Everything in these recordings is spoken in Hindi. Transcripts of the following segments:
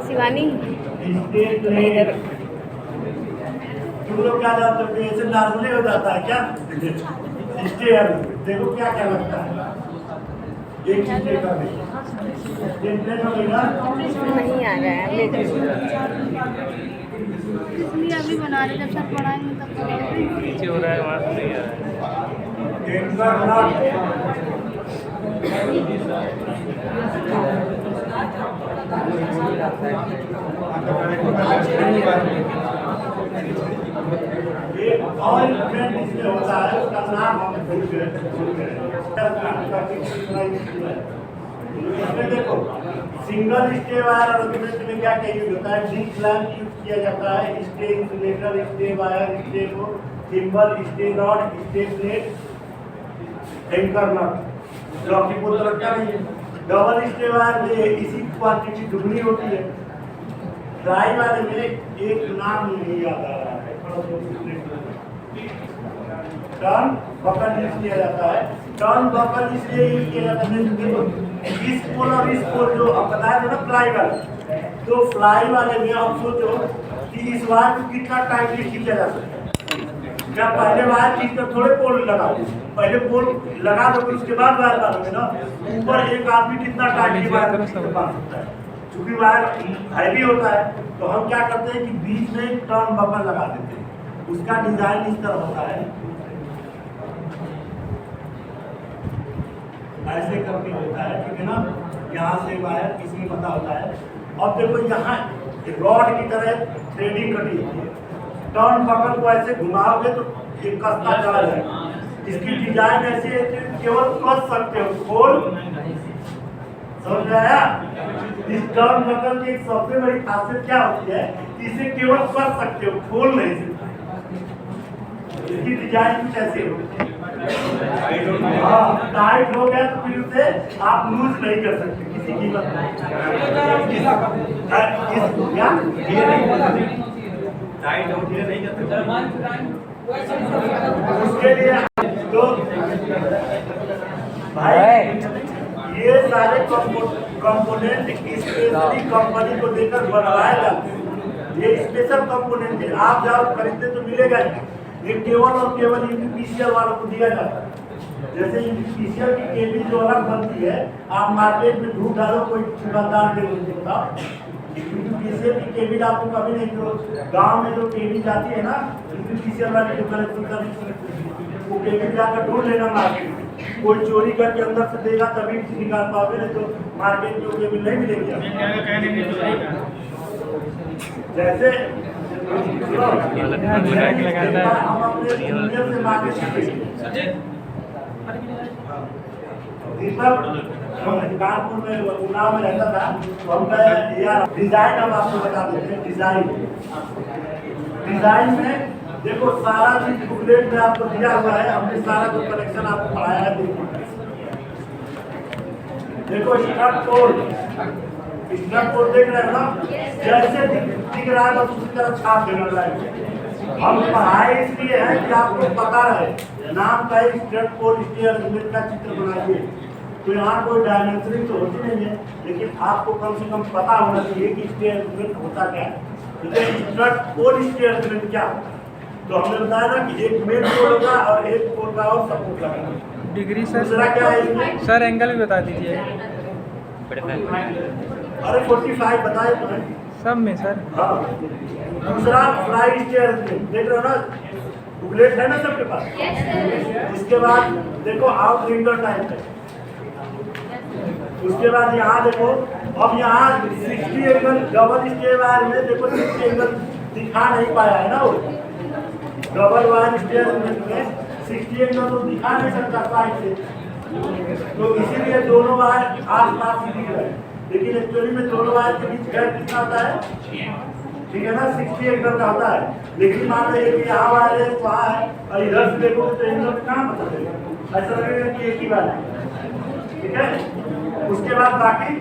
शिवानी स्टेट इधर तुम लोग क्या जानते हो कि ऐसे नॉर्मली हो जाता है क्या? स्टेयर देखो क्या क्या लगता है, एक चीज का भी स्टेट होगा नहीं आ रहा है इसलिए अभी बना रहे, जब सर पढ़ाएंगे तब नीचे हो रहा है, वहाँ नहीं आ रहा एक और इवेंट इसमें होता है, उसका नाम हम भूल गए। इसमें देखो सिंगल स्टे वायर आर्गुमेंट में क्या क्या यूज होता है? डी क्लैंप यूज किया जाता है, stay insulator, stay wire, stay को thimble, stay rod, stay plate, anchor nut, locking बोतल रखा नहीं है। डबल स्टे वायर में इसी क्वांटिटी दुगनी होती है। ड्राई वाले में एक नाम नहीं याद आ रहा है, टर्न बकल यूज किया जाता है। टर्न बकल इसलिए यूज किया जाता है इस पोल और इस पोल जो आप बताए थे ना फ्लाई वाले, तो फ्लाई वाले में आप सोचो कि इस वायर को कितना टाइटली खींचा जा सकता है। क्या पहले वायर खींचकर थोड़े पोल लगा दो, पहले पोल लगा दो उसके बाद वायर डालोगे ना। ऊपर एक आदमी कितना टाइटली वायर बांध सकता है, चूंकि वायर हैवी होता है तो हम क्या करते हैं कि बीच में एक टर्न बकल लगा देते हैं। उसका डिजाइन इस तरह होता है, ऐसे करके होता है, ठीक है ना। यहाँ से वायर इसमें बंधा होता है। अब देखो यहाँ रॉड की तरह थ्रेडिंग कटी होती है। टर्न बकल को ऐसे घुमाओगे तो एक कसता चला जाएगा। इसकी डिजाइन ऐसी है कि केवल कस सकते हो, खोल समझ आया? इस टर्न बकल की एक सबसे बड़ी खासियत क्या होती है कि इसे केवल कर सकते हो, खोल नहीं सकते। इसकी डिजाइन कुछ ऐसे होती है, हाँ टाइट हो गया तो फिर उसे आप लूज नहीं कर सकते किसी कीमत पर। उसके लिए तो भाई ये सारे कंपोनेंट स्पेशली कंपनी को देकर बनवाए जाते हैं। ये स्पेशल कंपोनेंट है, आप जाओ खरीदते तो मिलेगा नहीं। ये केवल और केवल यूपीसीएल वालों को दिया जाता है। जैसे यूपीसीएल की केबल जो अलग बनती है, आप मार्केट में ढूंढ डालो कोई दुकानदार के बताओ, यूपीसीएल की केबल आपको कभी नहीं दो। गाँव में जो केबल जाती है ना यूपीसीएल वाले जो कलेक्शन करने, वो केबल जाकर ढूंढ लेना मार्केट में। कोई चोरी करके अंदर से देगा तभी निकाल पाओगे, नहीं तो मार्केट में वो केबल नहीं मिलेगी। जैसे हम अपने जूनियर से मांगे कानपुर में उन्नाव में रहता था, तो हम यार डिजाइन हम आपको बता देते हैं। डिजाइन में देखो सारा चीज बुकलेट में आपको दिया हुआ है, हमने सारा जो कलेक्शन आपको पढ़ाया है। देखो स्ट्रट कोड देख रहे हैं ना, जैसे दिख रहा है बस उसी तरह छाप देना चाहिए। हम पढ़ाए इसलिए है कि आपको पता रहे, नाम का स्ट्रट कोड स्टेयर यूनिट का चित्र बनाइए। तो यहाँ कोई डायमेंशनिंग तो होती नहीं है, लेकिन आपको कम से कम पता होना चाहिए कि स्टेयर यूनिट होता क्या है। स्ट्रट कोड स्टेयर यूनिट क्या होता है? तो हमने बताया ना कि एक मेन कोड होगा और एक कोड का और सपोर्ट लगा। डिग्री सर, दूसरा क्या है इसमें? सर एंगल भी बता दीजिए। अरे 45 बताए तो है सब में सर। हाँ, दूसरा फ्लाई स्टेयर देख रहे हो ना, बुकलेट है ना सबके पास। उसके बाद देखो आउट रिंगर टाइप है। उसके बाद यहाँ देखो, अब यहाँ 60 एंगल डबल स्टेयर वायर में देखो 60 एंगल दिखा नहीं पाया है ना। वो डबल वायर स्टेयर में 60 एंगल तो दिखा नहीं सकता साइड से, तो इसीलिए दोनों वायर आस-पास ही दिख रहे हैं। लेकिन एक्चुअली में दोनों वायर के बीच गैप कितना होता है? ठीक है ना, 60 एंगल का होता है। लेकिन मान लो एक यहाँ वायर है, वहाँ है, और इधर से देखोगे तो एंगल कहाँ पता चलेगा? ऐसा लगेगा कि एक ही वायर है, ठीक है। उसके बाद बाकी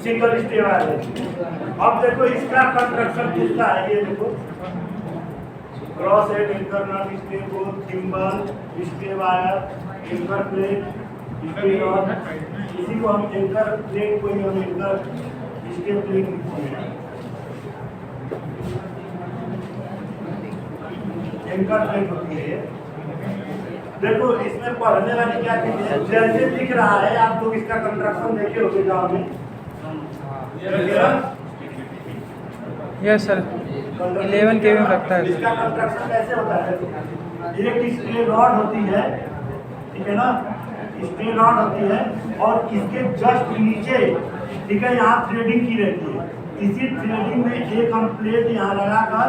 सिंगल स्टे वायर है। अब देखो इसका कंस्ट्रक्शन पूछता है, ये देखो cross head, internal stay board, thimble, stay wire, anchor plate, stay rod. इसी को हम एंकर प्लेट को ही हम एंकर स्टे प्लेट लिखते हैं। एंकर प्लेट होती है। देखो इसमें पढ़ने वाली क्या चीज है, जैसे दिख रहा है आप लोग इसका कंस्ट्रक्शन देखे होंगे गाँव में। यस सर 11 kV में लगता है। इसका कंस्ट्रक्शन कैसे होता है, एक स्टील रॉड होती है, ठीक है ना, स्टील रॉड होती है और इसके जस्ट नीचे, ठीक है, यहाँ थ्रेडिंग की रहती है। इसी थ्रेडिंग में एक हम प्लेट यहाँ लगाकर,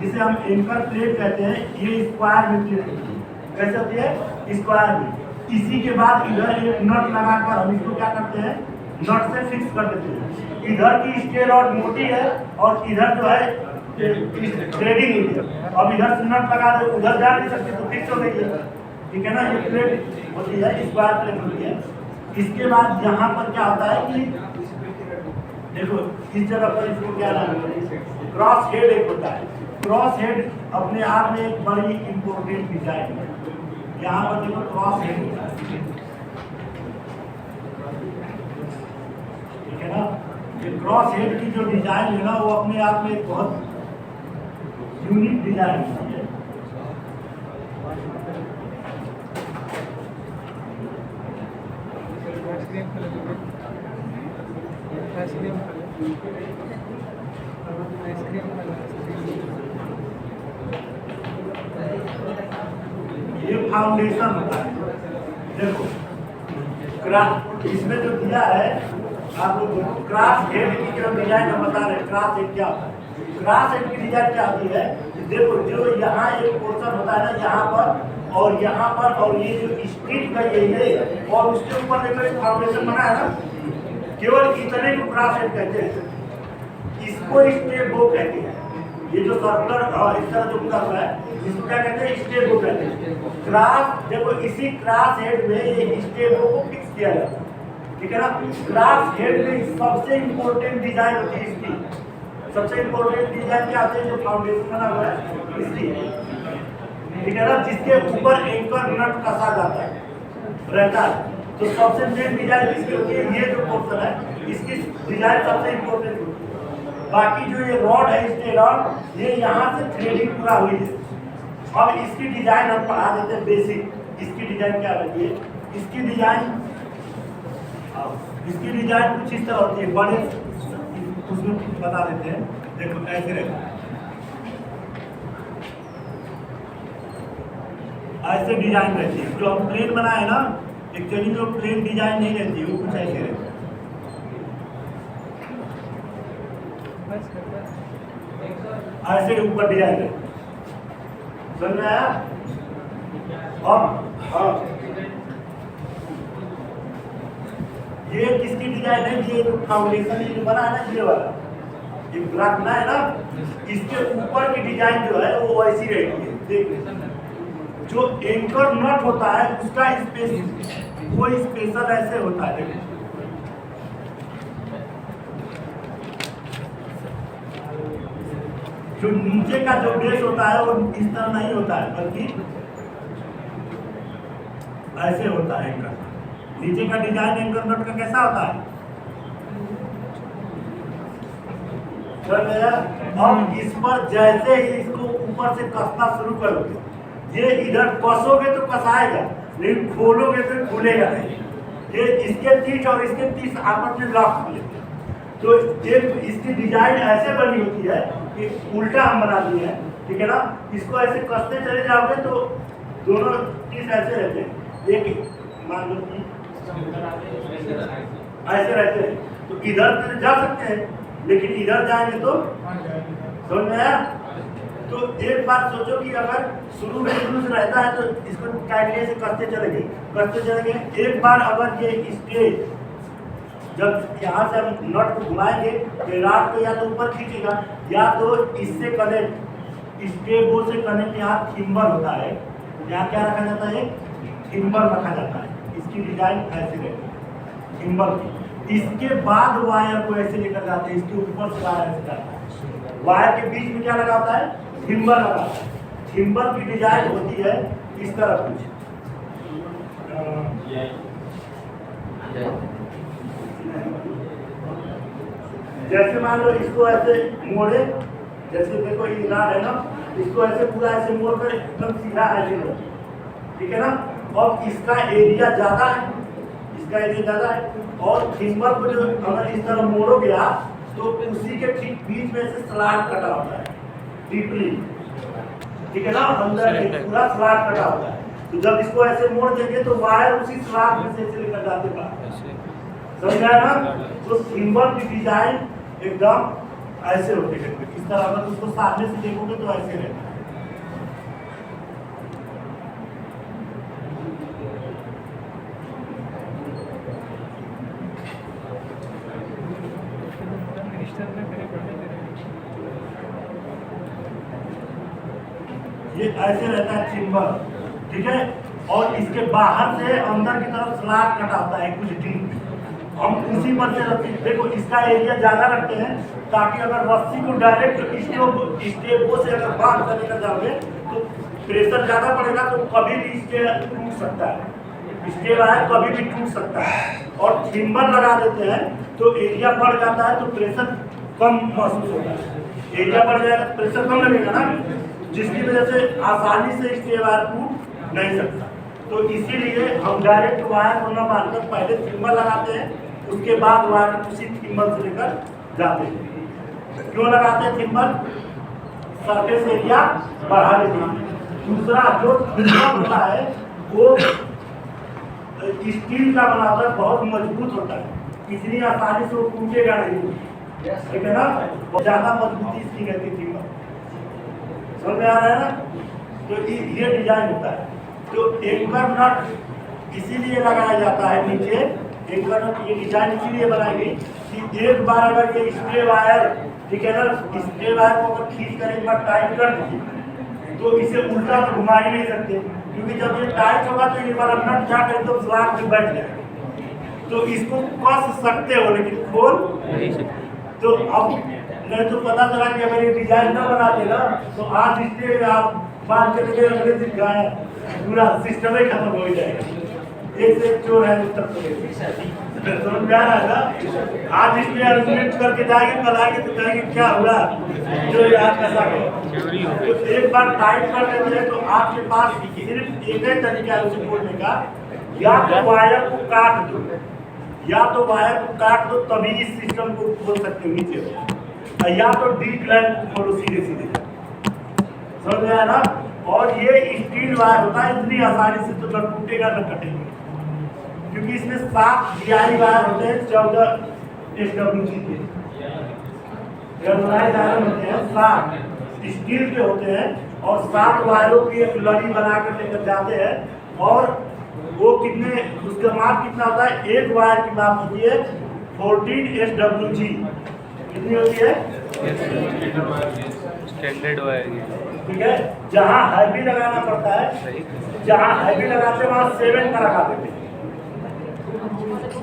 जिसे हम एंकर प्लेट कहते हैं, ये स्क्वायर में रहती है। कैसे होती है, स्क्वायर में। इसी के बाद इधर एक नट लगाकर हम इसको क्या करते हैं, नट से फिक्स कर देते हैं। इधर की स्टील रॉड मोटी है और इधर जो है थ्रेडिंग है। अब इधर से नट लगा दे, उधर जा नहीं सकते तो फिक्स हो गई है, ठीक है ना। ये प्लेट होती है, स्क्वायर प्लेट होती है। इसके बाद यहाँ पर क्या होता है कि देखो इस जगह पर इसको क्या नाम है, क्रॉस हेड एक होता है। क्रॉस हेड अपने आप में एक बड़ी इंपॉर्टेंट डिजाइन है। यहाँ पर देखो क्रॉस हेड होता है, ठीक है ना। ये क्रॉस हेड की जो डिजाइन है ना, वो अपने आप में एक बहुत यूनिक डिजाइन होती है। ये फाउंडेशन होता है। देखो इसमें जो दिया है आप लोग, क्रॉस हेड की जो डिजाइन हम बता रहे हैं, क्रॉस हेड क्या होता है। क्रॉस हेड की डिजाइन क्या होती है, देखो जो यहाँ एक पोर्शन होता है ना, यहाँ पर और यहाँ पर, और ये जो स्ट्रीट का ये है और उसके ऊपर देखो एक फाउंडेशन बना है ना, केवल इतने को क्रॉस हेड कहते हैं। इसको स्टेबो कहते हैं। ये जो सर्कुलर इस तरह जो पूरा हुआ है, इसको क्या कहते हैं, स्टेबो कहते हैं। क्रॉस देखो इसी क्रॉस हेड में ये स्टेबो को फिक्स किया जाता है, ठीक है ना। क्रॉस हेड में सबसे इंपॉर्टेंट डिजाइन होती है इसकी। सबसे इंपॉर्टेंट डिजाइन क्या होती है, जो फाउंडेशन बना हुआ है इसकी, ठीक है ना, जिसके ऊपर एंकर नट कसा जाता है रहता है। तो सबसे मेन डिजाइन इसकी होती है, ये जो पोर्शन है इसकी डिजाइन सबसे इंपॉर्टेंट होती है। बाकी जो ये रॉड है, स्टील रॉड, ये यहाँ से थ्रेडिंग पूरा हुई है। अब इसकी डिजाइन हम पढ़ा देते हैं बेसिक। इसकी डिजाइन क्या रहती है, इसकी डिजाइन कुछ इस तरह होती है। बड़े उसमें बता देते हैं, देखो ऐसे रहेगा, ऐसे डिजाइन रहती है। जो हम प्लेन बनाए ना, एक्चुअली जो प्लेन डिजाइन नहीं रहती है, वो कुछ ऐसे रहती है। ऐसे ऊपर डिजाइन है, समझ में आया। अब ये किसकी डिजाइन है, ये जो फाउंडेशन ये जो बना है ना, ये वाला ये ब्लॉक ना है ना, इसके ऊपर की डिजाइन जो है वो वैसी रहती है। देख जो एंकर नट होता है उसका वो स्पेशल ऐसे होता है। देखो जो नीचे का जो बेस होता है वो इस तरह नहीं होता है, बल्कि ऐसे होता है। एंकर नीचे का डिजाइन एंकर नट का कैसा होता है, अब इस पर जैसे ही इसको ऊपर से कसना शुरू करोगे, ये इधर कसोगे तो कसाएगा, लेकिन खोलोगे तो खुलेगा नहीं। ये इसके 30 और इसके 30 आपस में लॉक खुलेगा। तो एक इसकी डिजाइन ऐसे बनी होती है कि उल्टा हम बना दिए हैं, ठीक है ना। इसको ऐसे कसते चले जाओगे तो दोनों चीज ऐसे रहते हैं। एक मान लो कि ऐसे रहते हैं, तो इधर तो जा सकते हैं, लेकिन इधर जाएंगे तो समझ में आया। तो एक बात सोचो कि अगर शुरू में लूज रहता है तो इसको टाइटली से कसते चलेंगे। एक बार अगर ये स्टेज जब यहाँ से हम नट को घुमाएंगे तो राड को या तो ऊपर खींचेगा या तो इससे कनेक्ट, स्टेबो से कनेक्ट यहाँ थिम्बर होता है। यहाँ क्या रखा जाता है, थिम्बर रखा जाता है। इसकी डिजाइन ऐसे रहती है थिम्बर की। इसके बाद वायर को ऐसे लेकर जाते हैं, इसके ऊपर से वायर ऐसे जाता है। वायर के बीच में क्या लगा होता है, थिम्बर लगा होता है। थिम्बर की डिजाइन होती है इस तरह कुछ, जैसे मान लो इसको ऐसे मोड़े जैसे देखो ये इनार है ना, इसको ऐसे पूरा ऐसे मोड़ कर एकदम सीधा ऐसे लो, ठीक है ना। और इसका एरिया ज़्यादा है, इसका एरिया ज़्यादा है, और थिम्बर को जो अगर इस तरह मोड़ोगे आप तो उसी के ठीक बीच में से स्लाट कटा होता है डीपली, ठीक है ना, अंदर एक पूरा स्लाट कटा होता है। तो जब इसको ऐसे मोड़ देंगे तो वायर उसी स्लाट में से लेकर जाते बाहर, समझ आया ना। तो थिम्बर की डिजाइन एकदम ऐसे होते हैं, इस तरह अगर उसको सामने से देखोगे तो ऐसे रहता है। ये ऐसे रहता है थिम्बर, ठीक है। और इसके बाहर से अंदर की तरफ स्लाट कटा होता है कुछ डीप, हम उसी पर से रस्सी, देखो इसका एरिया ज़्यादा रखते हैं ताकि अगर रस्सी को डायरेक्ट स्टेपो से अगर बांध कर लेकर जाओगे तो प्रेशर ज़्यादा पड़ेगा, तो कभी भी इसके टूट सकता है, इसके वायर कभी भी टूट सकता है। और थिम्बर लगा देते हैं तो एरिया बढ़ जाता है, तो प्रेशर कम महसूस होता है। एरिया बढ़ जाएगा तो प्रेशर कम लगेगा ना, जिसकी वजह से आसानी से इसके वायर टूट नहीं सकता। तो इसीलिए हम डायरेक्ट वायर को न मारकर पहले थिम्बर लगाते हैं, उसके बाद वायर उसी थिम्बर से लेकर जाते हैं। क्यों लगाते हैं थिम्बर? सरफेस एरिया बढ़ाने के लिए। दूसरा जो थिम्बर होता है वो स्टील का बना होता है, बहुत मजबूत होता है, इतनी आसानी से वो टूटेगा नहीं, ठीक है ना। ज़्यादा मजबूती इसकी रहती है थिम्बर, समझ में आ रहा है ना। तो ये डिजाइन होता है। तो एंकर नट इसीलिए लगाया जाता है नीचे, एंकर नट ये डिजाइन इसीलिए बनाई गई कि एक बार अगर ये स्प्रे वायर, ठीक है ना, स्प्रे वायर को अगर खींच कर एक बार टाइट कर दीजिए तो इसे उल्टा तो घुमा ही नहीं सकते, क्योंकि जब ये टाइट होगा तो ये वाला नट जाकर एकदम स्लॉट में बैठ जाएगा। तो इसको कस सकते हो लेकिन खोल नहीं सकते। तो अब नहीं तो पता चला कि अगर ये डिजाइन न बनाते ना तो आज इससे आप बात करके अगले दिन गाय पूरा सिस्टम ही खत्म हो जाएगा। एक से एक चोर है उत्तर प्रदेश, समझ में आ रहा है ना। आज इसमें अरेंजमेंट करके जाएंगे, कल आएंगे तो कहेंगे क्या हुआ जो याद कैसा गया। तो एक बार टाइट कर देते हैं तो आपके पास सिर्फ एक ही तरीका है उसे खोलने का, या तो वायर को काट दो, या तो वायर को काट दो तभी इस सिस्टम को खोल सकते हो नीचे, या तो डी क्लैंप खोलो सीधे सीधे, समझ में आया ना। और ये स्टील वायर होता है, इतनी आसानी से तो न टूटेगा न कटेगा, क्योंकि इसमें 7 GI वायर होते हैं, 14 SWG के वायर होते हैं, 7 स्टील के होते हैं, और 7 वायरों की एक लड़ी बना कर लेकर जाते हैं। और वो कितने, उसका माप कितना होता है, एक वायर की माप होती है 14 SWG, कितनी होती है स्टैंडर्ड वायर, ठीक है। जहाँ हैवी लगाना पड़ता है, जहाँ हैवी लगाते हैं वहाँ 7 का लगाते थे,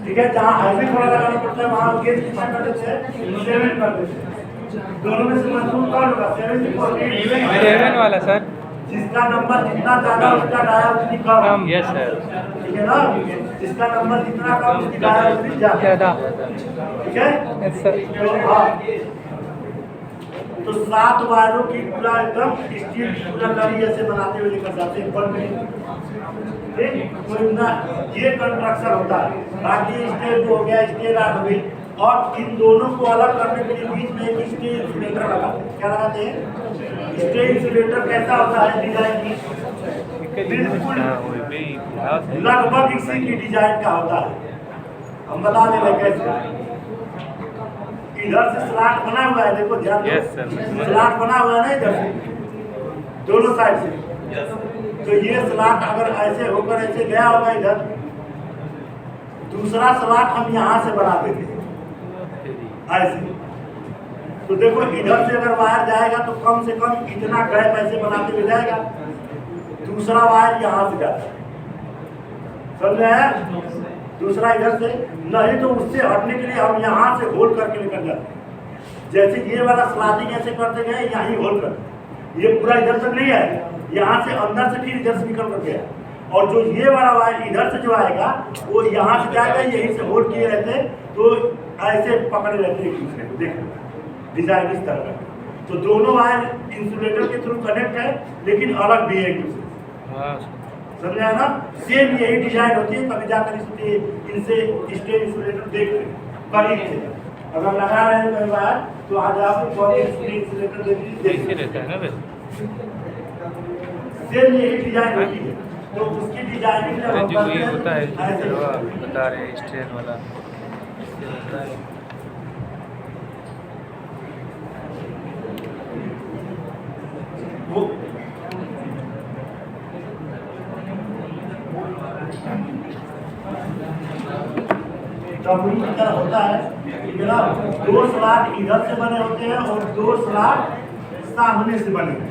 ठीक है। जहाँ हैवी थोड़ा लगाना पड़ता है वहाँ गेज कितना कर देते हैं, 7 कर देते हैं। दोनों में से मजबूत कौन होगा, 7 वाला सर, जिसका नंबर जितना ज्यादा उसका डाया उतनी कम, यस सर, ठीक है ना। जिसका नंबर जितना कम उसकी डाया उतनी ज्यादा, ठीक है, यस सर। तो हाँ, तो 7 वायरों की पूरा एकदम स्टील की पूरा लड़ी ऐसे बनाते हुए लेकर जाते हैं ऊपर में, ठीक। तो इतना ये कंस्ट्रक्शन होता है। बाकी स्टेज हो गया, स्टेज राड हो गई, और इन दोनों को अलग करने के लिए बीच में एक स्टेज इंसुलेटर लगाते हैं। क्या लगाते हैं? स्टेज इंसुलेटर कैसा होता है डिजाइन की, बिल्कुल लगभग इसी की डिजाइन का होता है। हम बता दे रहे कैसे। इधर से स्लॉट बना हुआ है, देखो ध्यान दो, स्लॉट बना हुआ है ना इधर से, दोनों साइड से। तो ये स्लॉट अगर ऐसे होकर ऐसे गया होगा इधर, दूसरा स्लॉट हम यहाँ से बना देते हैं ऐसे। तो देखो इधर से अगर वायर जाएगा तो कम से कम इतना गैप ऐसे बनाते हुए जाएगा, दूसरा वायर यहाँ से जाता है, समझ में आया। दूसरा इधर से, नहीं तो उससे हटने के लिए हम यहाँ से होल्ड करके लेकर जाते हैं। जैसे ये वाला स्लाइडिंग ऐसे करते गए, यहाँ ही होल्ड कर, ये पूरा इधर तक नहीं आएगा, यहाँ से अंदर से फिर इधर से निकल कर गया। और जो ये वाला वायर इधर से जो आएगा वो यहाँ से जाएगा, यहीं से होल्ड किए रहते, तो ऐसे पकड़े रहते हैं एक दूसरे को। देखो डिजाइन इस तरह का, तो दोनों वायर इंसुलेटर के थ्रू कनेक्ट है, लेकिन अलग भी है एक दूसरे से। हाँ समझा ना? सेम यही डिजाइन होती है, तभी जाकर इनसे स्टेज इंसुलेटर देख रहे करीब से। अगर लगा रहे हैं कई बार तो आज आप इंसुलेटर देखिए रहता है ना बस। सेम यही डिजाइन होती है, तो उसकी डिजाइनिंग जब हम जो करते ये हैं, होता है ऐसे बता रहे हैं स्ट्रेन वाला ये होता है। वो डब्ल्यू की तरह होता है कि मेरा 2 स्लॉट इधर से बने होते हैं और 2 स्लॉट सामने से बने हैं।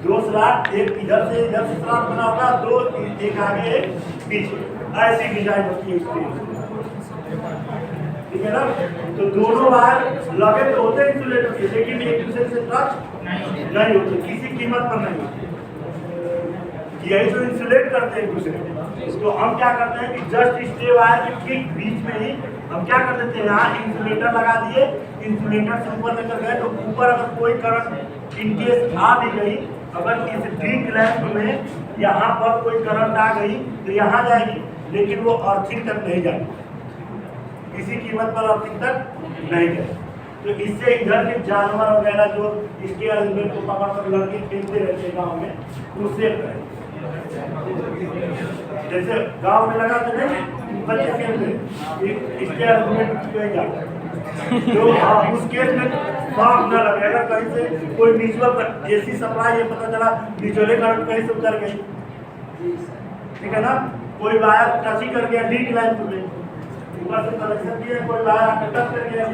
2 स्लॉट, एक इधर से स्लॉट बना होगा, 2 एक आगे एक पीछे, ऐसी डिजाइन होती है इसकी। ठीक है ना? तो दोनों वायर लगे तो होते हैं इंसुलेटर के, लेकिन एक दूसरे से टच नहीं होते, किसी कीमत पर नहीं होते। यही जो इंसुलेट करते हैं एक दूसरे को। तो हम क्या करते हैं कि जस्ट स्टे वायर के ठीक बीच में ही हम क्या कर देते हैं, यहाँ इंसुलेटर लगा दिए, इंसुलेटर से ऊपर लेकर गए तो ऊपर अगर कोई करंट इनकेस आ भी गई, अगर इस डी क्लैंप में यहाँ पर कोई करंट आ गई तो यहाँ जाएगी, लेकिन वो अर्थिंग तक नहीं जाएगी, किसी कीमत पर अर्थिंग तक नहीं जाएगी। तो इससे इधर के जानवर वगैरह जो इसके एलिमेंट को पकड़ कर लड़के खेलते रहते हैं गाँव में, वो सेफ रहे। जैसे गांव में लगा तो नहीं बच्चे खेलते इसके एलिमेंट में जाते, तो उस केस में सांप न लगे। अगर कहीं से कोई म्यूचुअल एसी सप्लाई ये पता चला म्यूचुअल करंट कहीं से उतर गई, ठीक है ना, कोई वायर टची कर गया डी लाइन में, ऊपर से कनेक्शन दिया, कोई वायर आकर टच कर गया।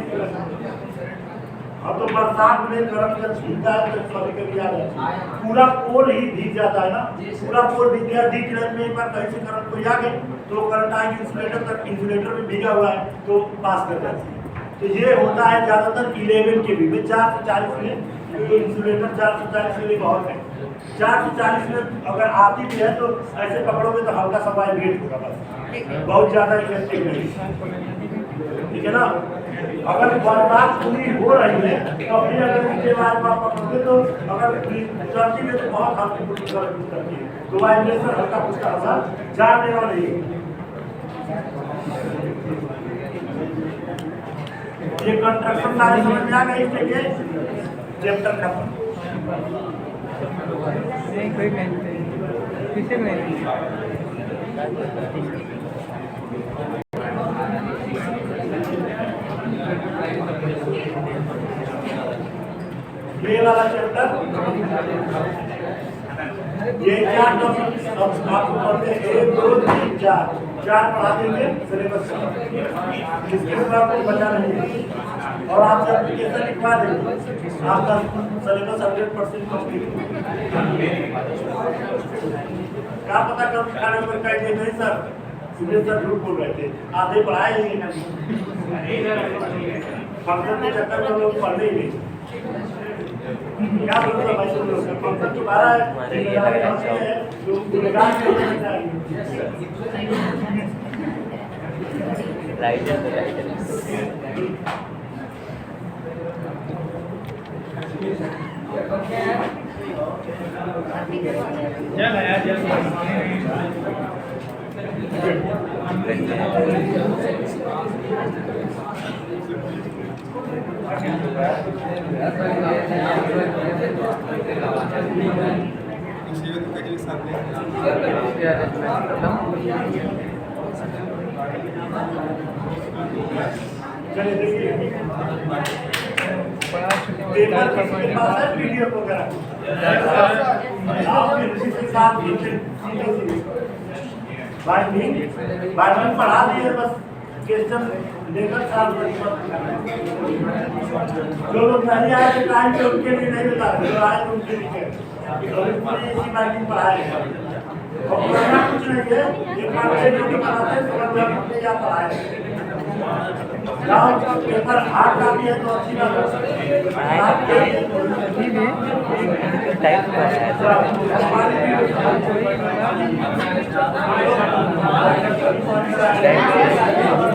अब तो बरसात में करंट जब छीनता है तो कभी कभी आ जाता है, पूरा पोल ही भीग जाता है ना, पूरा पोल भीग गया, डी क्लैंप में एक बार कहीं से करंट कोई आ गई तो करंट आएगी इंसुलेटर तक, इंसुलेटर में भीगा हुआ है तो पास कर जाती है। तो ये होता है ज़्यादातर 11 के भी 440 में, तो इंसुलेटर 440 के लिए बहुत है। 440 में अगर आती भी है तो ऐसे पकड़ोगे तो हल्का सा वाइब्रेट होगा, बस बहुत ज़्यादा इफेक्टिव नहीं, ठीक है ना। अगर बरसात पूरी हो रही है तो अपनी अगर नीचे वायर पर पकड़ोगे तो अगर चलती में तो बहुत हल्की फुल्की करती है, तो वाइब्रेशन हल्का फुल्का होगा, जानलेवा नहीं है। ये कंस्ट्रक्शन सारे समझ में आ गए इसके चैप्टर का नहीं कोई नहीं किसे नहीं ये वाला चैप्टर ये 4 टॉपिक आपको पढ़ते हैं, 1 2 3 4 पढ़ा देंगे सिलेबस का, इसके ऊपर आपको बचा नहीं है और आप जब एप्लीकेशन लिखवा देंगे आपका सिलेबस 100% कंप्लीट। क्या पता कब खाने पर कहेंगे नहीं सर सुबह सर झूठ बोल रहे थे, आधे पढ़ाए ही नहीं, फंक्शन के चक्कर में लोग पढ़ने ही नहीं। क्या बोलते भाई सुन लो, फंक्शन दोबारा है जो गुनगान चलिए देखिए पेपर किसके पास है, पीडीएफ वगैरह आप इसके साथ बाइंडिंग पढ़ा दिए, बस क्वेश्चन लेकर साल जो लोग नहीं आए थे टाइम पे उनके लिए नहीं बता रहे, जो आए उनके लिए इसी बाइंडिंग पढ़ाए और पढ़ना कुछ नहीं है, ये पढ़ते जो भी पढ़ाते हैं समझ क्या पढ़ाए। पेपर 8 का भी है तो अच्छी बात है।